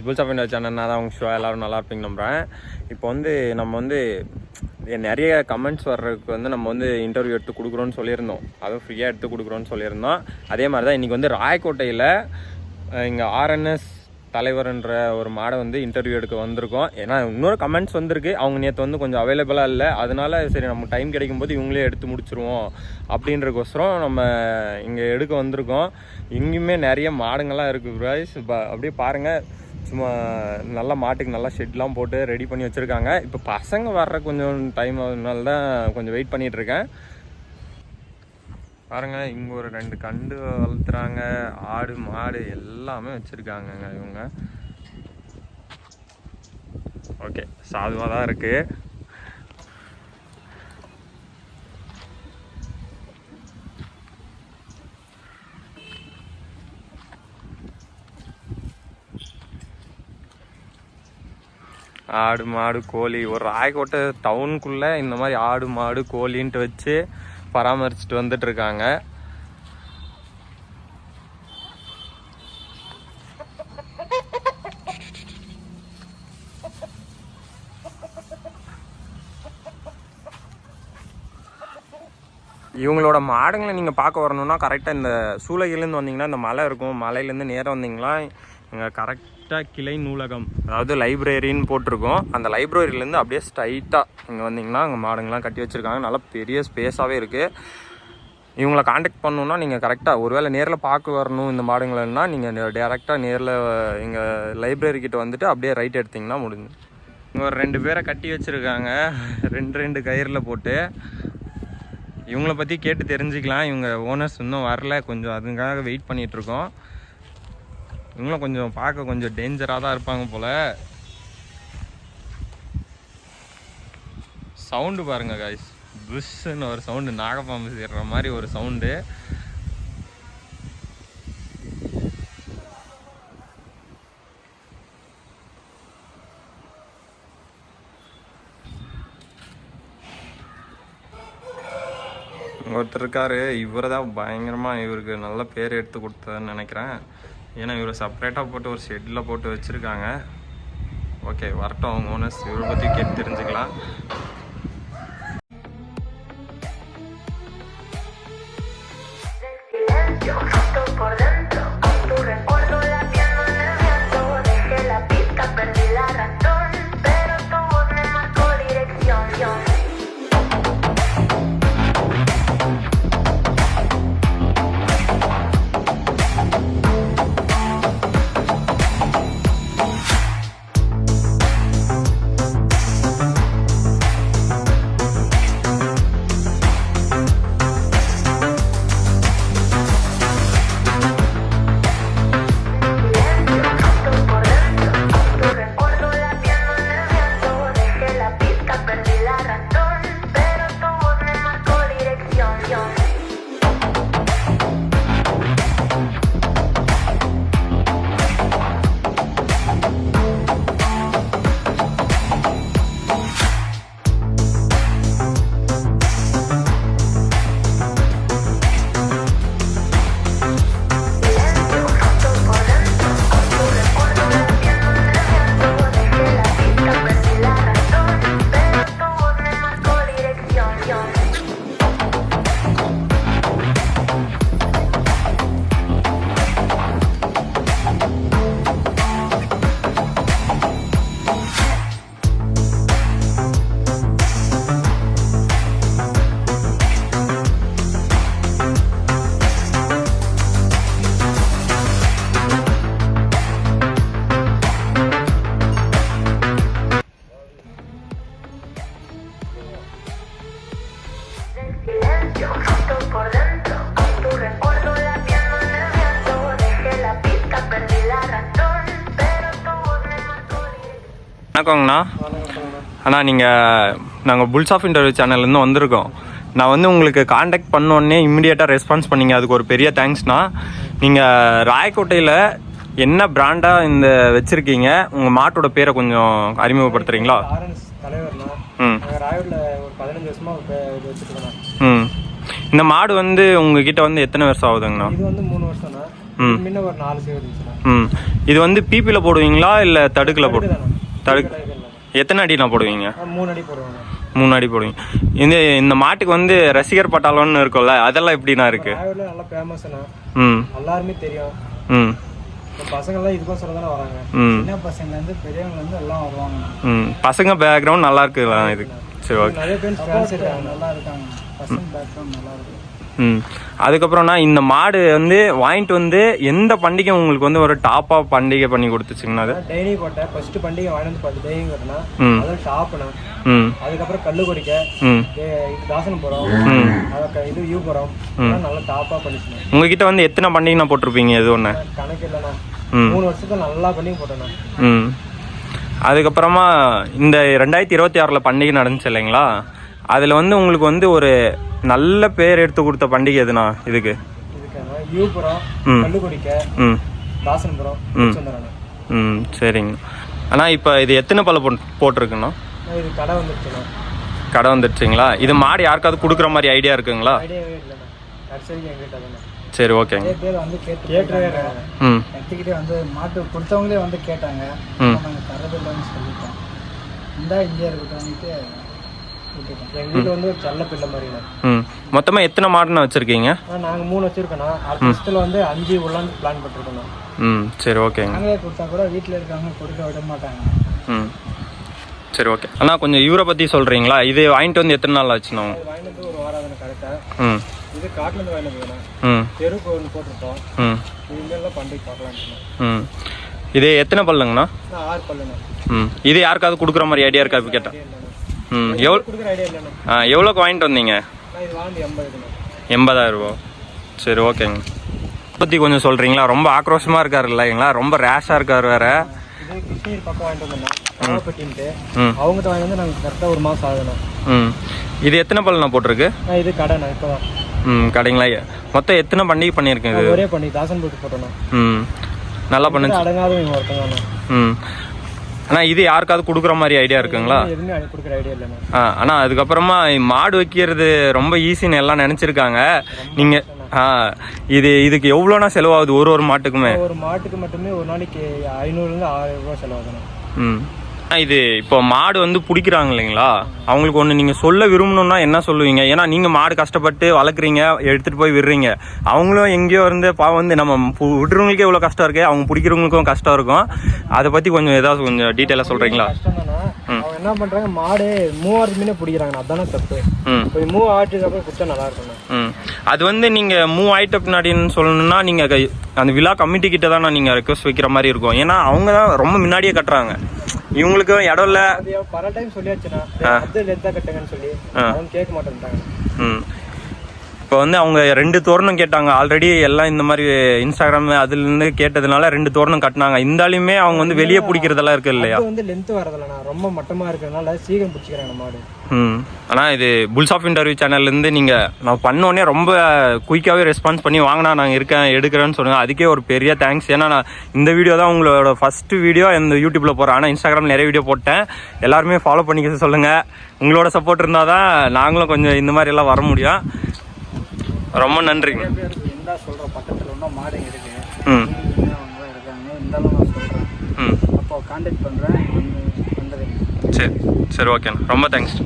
Bulls of India channel நான் தான் உங்கள் ஷோ எல்லோரும் நல்லா இருப்பீங்க நம்புகிறேன். இப்போ வந்து நம்ம வந்து நிறைய கமெண்ட்ஸ் வர்றதுக்கு வந்து நம்ம வந்து இன்டர்வியூ எடுத்து கொடுக்குறோன்னு சொல்லியிருந்தோம். அதுவும் ஃப்ரீயாக எடுத்து கொடுக்குறோன்னு சொல்லியிருந்தோம். அதே மாதிரி தான் இன்றைக்கி வந்து ராயக்கோட்டையில் இங்கே ஆர்என்எஸ் தலைவர்ன்ற ஒரு மாடை வந்து இன்டர்வியூ எடுக்க வந்திருக்கோம். ஏன்னா இன்னொரு கமெண்ட்ஸ் வந்திருக்கு, அவங்க நேற்று வந்து கொஞ்சம் அவைலபிளாக இல்லை, அதனால சரி நம்ம டைம் கிடைக்கும்போது இவங்களே எடுத்து முடிச்சிருவோம் அப்படின்றக்கோசரம் நம்ம இங்கே எடுக்க வந்திருக்கோம். இங்கேயுமே நிறைய மாடுங்கள்லாம் இருக்குது ப்ரைஸ். அப்படியே பாருங்கள், சும்மா நல்லா மாட்டுக்கு நல்லா ஷெட்லாம் போட்டு ரெடி பண்ணி வச்சுருக்காங்க. இப்போ பசங்க வர்ற கொஞ்சம் டைம் அதனால தான் கொஞ்சம் வெயிட் பண்ணிகிட்ருக்கேன். பாருங்கள், இங்கே ஒரு 2 கண்டு வளர்த்துறாங்க, ஆடு மாடு எல்லாமே வச்சுருக்காங்கங்க இவங்க. ஓகே, சாதுவாக தான் இருக்குது. ஆடு மாடு கோழி, ஒரு ராயக்கோட்டை டவுனுக்குள்ளே இந்த மாதிரி ஆடு மாடு கோழின்ட்டு வச்சு பராமரிச்சுட்டு வந்துட்டு இருக்காங்க. இவங்களோட மாடுங்களை நீங்கள் பார்க்க வரணும்னா கரெக்டாக இந்த சூளகிலேருந்து வந்தீங்கன்னா இந்த மலை இருக்கும், மலையிலேருந்து நேராக வந்தீங்கன்னா இங்கே கரெக்டாக கிளை நூலகம், அதாவது லைப்ரரின்னு போட்டிருக்கோம். அந்த லைப்ரரியிலேருந்து அப்படியே ஸ்ட்ரைட்டாக இங்கே வந்தீங்கன்னா அங்கே மாடுங்கள்லாம் கட்டி வச்சுருக்காங்க. நல்லா பெரிய ஸ்பேஸாகவே இருக்குது. இவங்களை காண்டாக்ட் பண்ணணுன்னா நீங்கள் கரெக்டாக ஒருவேளை நேரில் பார்க்க வரணும் இந்த மாடுங்களா, நீங்கள் டேரெக்டாக நேரில் இங்கே லைப்ரரி கிட்ட வந்துட்டு அப்படியே ரைட் எடுத்திங்கன்னா முடிஞ்சு. இங்கே ஒரு 2 பேரை கட்டி வச்சுருக்காங்க, 2 கயிறில் போட்டு. இவங்கள பற்றி கேட்டு தெரிஞ்சுக்கலாம். இவங்க ஓனர்ஸ் இன்னும் வரல, கொஞ்சம் அதுக்காக வெயிட் பண்ணிகிட்ருக்கோம். இவங்களும் கொஞ்சம் பார்க்க கொஞ்சம் டேஞ்சராக தான் இருப்பாங்க போல். சவுண்டு பாருங்கள் காய்ஸ், புஷ்ஷுன்னு ஒரு சவுண்டு, நாகப்பாம்பு சேர்ற மாதிரி ஒரு சவுண்டு. ஒருத்தர் இருக்காரு, இவரை தான் பயங்கரமாக இவருக்கு நல்ல பேர் எடுத்து கொடுத்ததுன்னு நினைக்கிறேன். ஏன்னா இவரை செப்பரேட்டாக போட்டு ஒரு ஷெட்டில் போட்டு வச்சுருக்காங்க. ஓகே, வரட்டும் அவங்க ஓனர்ஸ், இவரை பற்றி கேட்டு தெரிஞ்சுக்கலாம். வணக்கங்கண்ணா. அண்ணா, நாங்கள் புல்ஸ் ஆஃப் இன்டர்வியூ சேனல்லேருந்து வந்திருக்கோம். நான் வந்து உங்களுக்கு காண்டாக்ட் பண்ணோடனே இம்மிடியேட்டாக ரெஸ்பான்ஸ் பண்ணிங்க, அதுக்கு ஒரு பெரிய தேங்க்ஸ்ண்ணா. நீங்கள் ராயக்கோட்டையில் என்ன பிராண்டாக இந்த வச்சுருக்கீங்க, உங்கள் மாட்டோட பேரை கொஞ்சம் அறிமுகப்படுத்துகிறீங்களா? இந்த மாடு வந்து உங்ககிட்ட வந்து எத்தனை வருஷம் ஆகுதுங்கண்ணா? இது வந்து 3 வருஷம்ண்ணா. முன்ன ஒரு 4 சேவல் இருந்துச்சுண்ணா. இது வந்து பிபியில் போடுவீங்களா இல்லை தடுக்கில் தடுக்கு எத்தனை அடிண்ணா போடுவீங்க? 3 அடி போடுவாங்க. 3 அடி போடுவீங்க. இந்த மாட்டுக்கு வந்து ரசிகர் பட்டாளம்னு இருக்கும்ல, அதெல்லாம் எப்படிண்ணா இருக்கு? நல்லா ஃபேமஸ்ண்ணா. எல்லாருமே தெரியும். பசங்கள்லாம் இதுக்கும் சொல்ல தானே வராங்க. சின்ன பசங்கலேருந்து பெரியவங்க வந்து எல்லாம் வருவாங்க. பசங்க பேக்ரவுண்ட் நல்லா இருக்குங்களா இதுக்கு? சரி, ஓகே. நிறைய பேர் நல்லா இருக்காங்க. பசங்க பேக்ரவுண்ட் நல்லா இருக்கு. அதுக்கப்புறம்னா இந்த மாடு வந்து வாங்கிட்டு வந்து எந்த பண்டிகை உங்களுக்கு வந்து ஒரு டாப்பா பண்டிகை பண்ணி கொடுத்துச்சுங்கண்ணா? அது டெய்லி போட்டேன். ஃபர்ஸ்ட் பண்டிகை வாங்கிட்டு வந்து டெய்லியும் கட்டினா அதான் டாப்னா. அதுக்கப்புறம் கல்லு கொடிக்க தாசனம் போறோம், இது யூ போறோம், நல்லா டாப்பா பண்ணிச்சுண்ணா. உங்ககிட்ட வந்து எத்தனை பண்டிகை போட்டிருப்பீங்க? இது ஒன்று கணக்கு இல்லைண்ணா. 3 வருஷத்துல நல்லா பண்ணி போட்டேண்ணா. அதுக்கப்புறமா இந்த 2026 பண்டிகை நடந்துச்சு இல்லைங்களா? அதில் வந்து உங்களுக்கு வந்து ஒரு நல்ல பேர் எடுத்து கொடுத்த பண்டிகை எதுனா இதுக்கு? சரிங்க. ஆனால் இப்போ இது எத்தனை பல்ல போட்டிருக்குண்ணா? கடை வந்துடுச்சுங்களா? இது மாடு யாருக்காவது கொடுக்குற மாதிரி ஐடியா இருக்குங்களா? சரி, ஓகேங்க. மாட்டு கொடுத்தவங்களே வந்து கேட்டாங்க. தரதில்லைன்னு சொல்லிட்டேன். இந்தா இந்தியா இருக்கட்டும். எங்க வீட்டுல வந்து ஒரு செல்ல பிள்ளை மாதிரி. மொத்தமா எத்தனை மாடுன்னு வச்சிருக்கீங்க? நாங்க 3 வச்சிருக்கோம். அடுத்த வருஷத்துல வந்து 5 உள்ளான்னு பிளான் பண்ணிருக்கோம். சரி, ஓகேங்க. நாங்களே கொடுத்தா கூட வீட்டுல இருக்காங்க, கொடுக்க விட மாட்டாங்க. சரி, ஓகே. அண்ணா கொஞ்சம் இவரை பத்தி சொல்றீங்களா? இது வாங்கிட்டு வந்து எத்தனை நாள் ஆச்சுண்ணா? வாங்கிட்டு வந்து ஒரு வாரம் ஆகுது கரெக்டா. இது காட்டுல இருந்து வாங்கிட்டு போகணும். தெருக்கு ஒன்று போட்டிருக்கோம். இங்கெல்லாம் பண்டிகை பார்க்கலாம். இது எத்தனை பல்லுங்கண்ணா? 6 பல்லுண்ணா. இது யாருக்காவது கொடுக்குற மாதிரி ஐடியா இருக்கா இப்போ கேட்டேன்? எவ்வளோக்கு வாங்கிட்டு வந்தீங்க? 80,000 ரூபா. சரி, ஓகேங்க. பற்றி கொஞ்சம் சொல்கிறீங்களா? ரொம்ப ஆக்ரோஷமாக இருக்காரு இல்லைங்களா? ரொம்ப ரேஷாக இருக்கார் வேற. கிருஷ்ணகிரி பக்கம் வாங்கிட்டு வந்தோம். அவங்ககிட்ட வாங்கி வந்து நாங்கள் கரெக்டாக 1 மாதம் ஆகுதுண்ணா. இது எத்தனை பல்லுண்ணா போட்டிருக்கு? இது கடைண்ணா. இப்போ தான் கடைங்களா? மொத்தம் எத்தனை பண்டிகை பண்ணியிருக்கேன்? இது ஒரே பண்ணி தாசன் போட்டு போட்டோண்ணா. நல்லா பண்ணு. அடங்காத ஒருத்தங்க. ஆனால் இது யாருக்காவது கொடுக்குற மாதிரி ஐடியா இருக்குங்களா? எதுவுமே கொடுக்குற ஐடியா இல்லைண்ணா. ஆனால் அதுக்கப்புறமா மாடு வைக்கிறது ரொம்ப ஈஸின்னு எல்லாம் நினச்சிருக்காங்க. நீங்கள் இதுக்கு எவ்வளோனா செலவாகுது ஒரு மாட்டுக்குமே? ஒரு மாட்டுக்கு மட்டுமே ஒரு நாளைக்கு 500லேருந்து 1000 ரூபா செலவாகுதுண்ணா. இது இப்போ மாடு வந்து பிடிக்கிறாங்க இல்லைங்களா? அவங்களுக்கு ஒன்று நீங்கள் சொல்ல விரும்பணும்னா என்ன சொல்லுவீங்க? ஏன்னா நீங்கள் மாடு கஷ்டப்பட்டு வளர்க்குறீங்க, எடுத்துகிட்டு போய் விடுறீங்க. அவங்களும் எங்கேயோ இருந்து பாவம் வந்து நம்ம விடுறவங்களுக்கே எவ்வளோ கஷ்டம் இருக்கு, அவங்க பிடிக்கிறவங்களுக்கும் கஷ்டம் இருக்கும். அதை பற்றி கொஞ்சம் ஏதாவது கொஞ்சம் டீட்டெயிலாக சொல்கிறீங்களா? அவங்க என்ன பண்ணுறாங்க, மாடு மூவ் ஆகிறதுமே பிடிக்கிறாங்க. அதானே தப்பு. கொஞ்சம் மூவ் ஆகிட்டு அப்புறம் பிடிச்சா நல்லா இருக்கும். அது வந்து நீங்கள் மூவ் ஆகிட்ட பின்னாடின்னு சொல்லணும்னா நீங்கள் அந்த விழா கமிட்டி கிட்ட தான் நீங்கள் ரெக்வஸ்ட் வைக்கிற மாதிரி இருக்கும். ஏன்னா அவங்க தான் ரொம்ப முன்னாடியே கட்டுறாங்க. இவங்களுக்கு இடம் இல்ல. பல டைம் சொல்லியாச்சுன்னா அது லென்த்தா கட்டுங்கன்னு சொல்லி அவங்க கேட்க மாட்டேன்ட்டாங்க. இப்போ வந்து அவங்க 2 தோரணம் கேட்டாங்க ஆல்ரெடி. எல்லாம் இந்த மாதிரி இன்ஸ்டாகிராம் அதுலேருந்து கேட்டதுனால 2 தோரணம் கட்டினாங்க. இருந்தாலுமே அவங்க வந்து வெளியே பிடிக்கிறதெல்லாம் இருக்கு இல்லையா? வந்து லென்த் வரதில்லைண்ணா, ரொம்ப மட்டமாக இருக்கிறதுனால சீக்கிரம் பிடிச்சிக்கிறாங்க மாடு. ஆனால் இது புல்ஸ் ஆஃப் இன்டர்வியூ சேனல்லேருந்து நீங்கள் நான் பண்ணோடனே ரொம்ப குயிக்காகவே ரெஸ்பான்ஸ் பண்ணி வாங்கினா நாங்கள் எடுக்கிறேன்னு சொன்னாங்க. அதுக்கே ஒரு பெரிய தேங்க்ஸ். ஏன்னா நான் இந்த வீடியோ தான் உங்களோட ஃபஸ்ட்டு வீடியோ இந்த யூடியூப்பில் போகிறேன். ஆனால் இன்ஸ்டாகிராமில் நிறைய வீடியோ போட்டேன். எல்லாருமே ஃபாலோ பண்ணிக்க சொல்லுங்கள். உங்களோட சப்போர்ட் இருந்தால் தான் நாங்களும் கொஞ்சம் இந்த மாதிரி எல்லாம் வர முடியும். ரொம்ப நன்றிங்க. சொல்கிறேன் பக்கத்தில் இன்னும் மாடு இருக்கு, அவங்க இருக்காங்க. இருந்தாலும் நான் சொல்கிறேன். அப்போ கான்டாக்ட் பண்ணுறேன். சரி, ஓகேண்ணா. ரொம்ப தேங்க்ஸ்.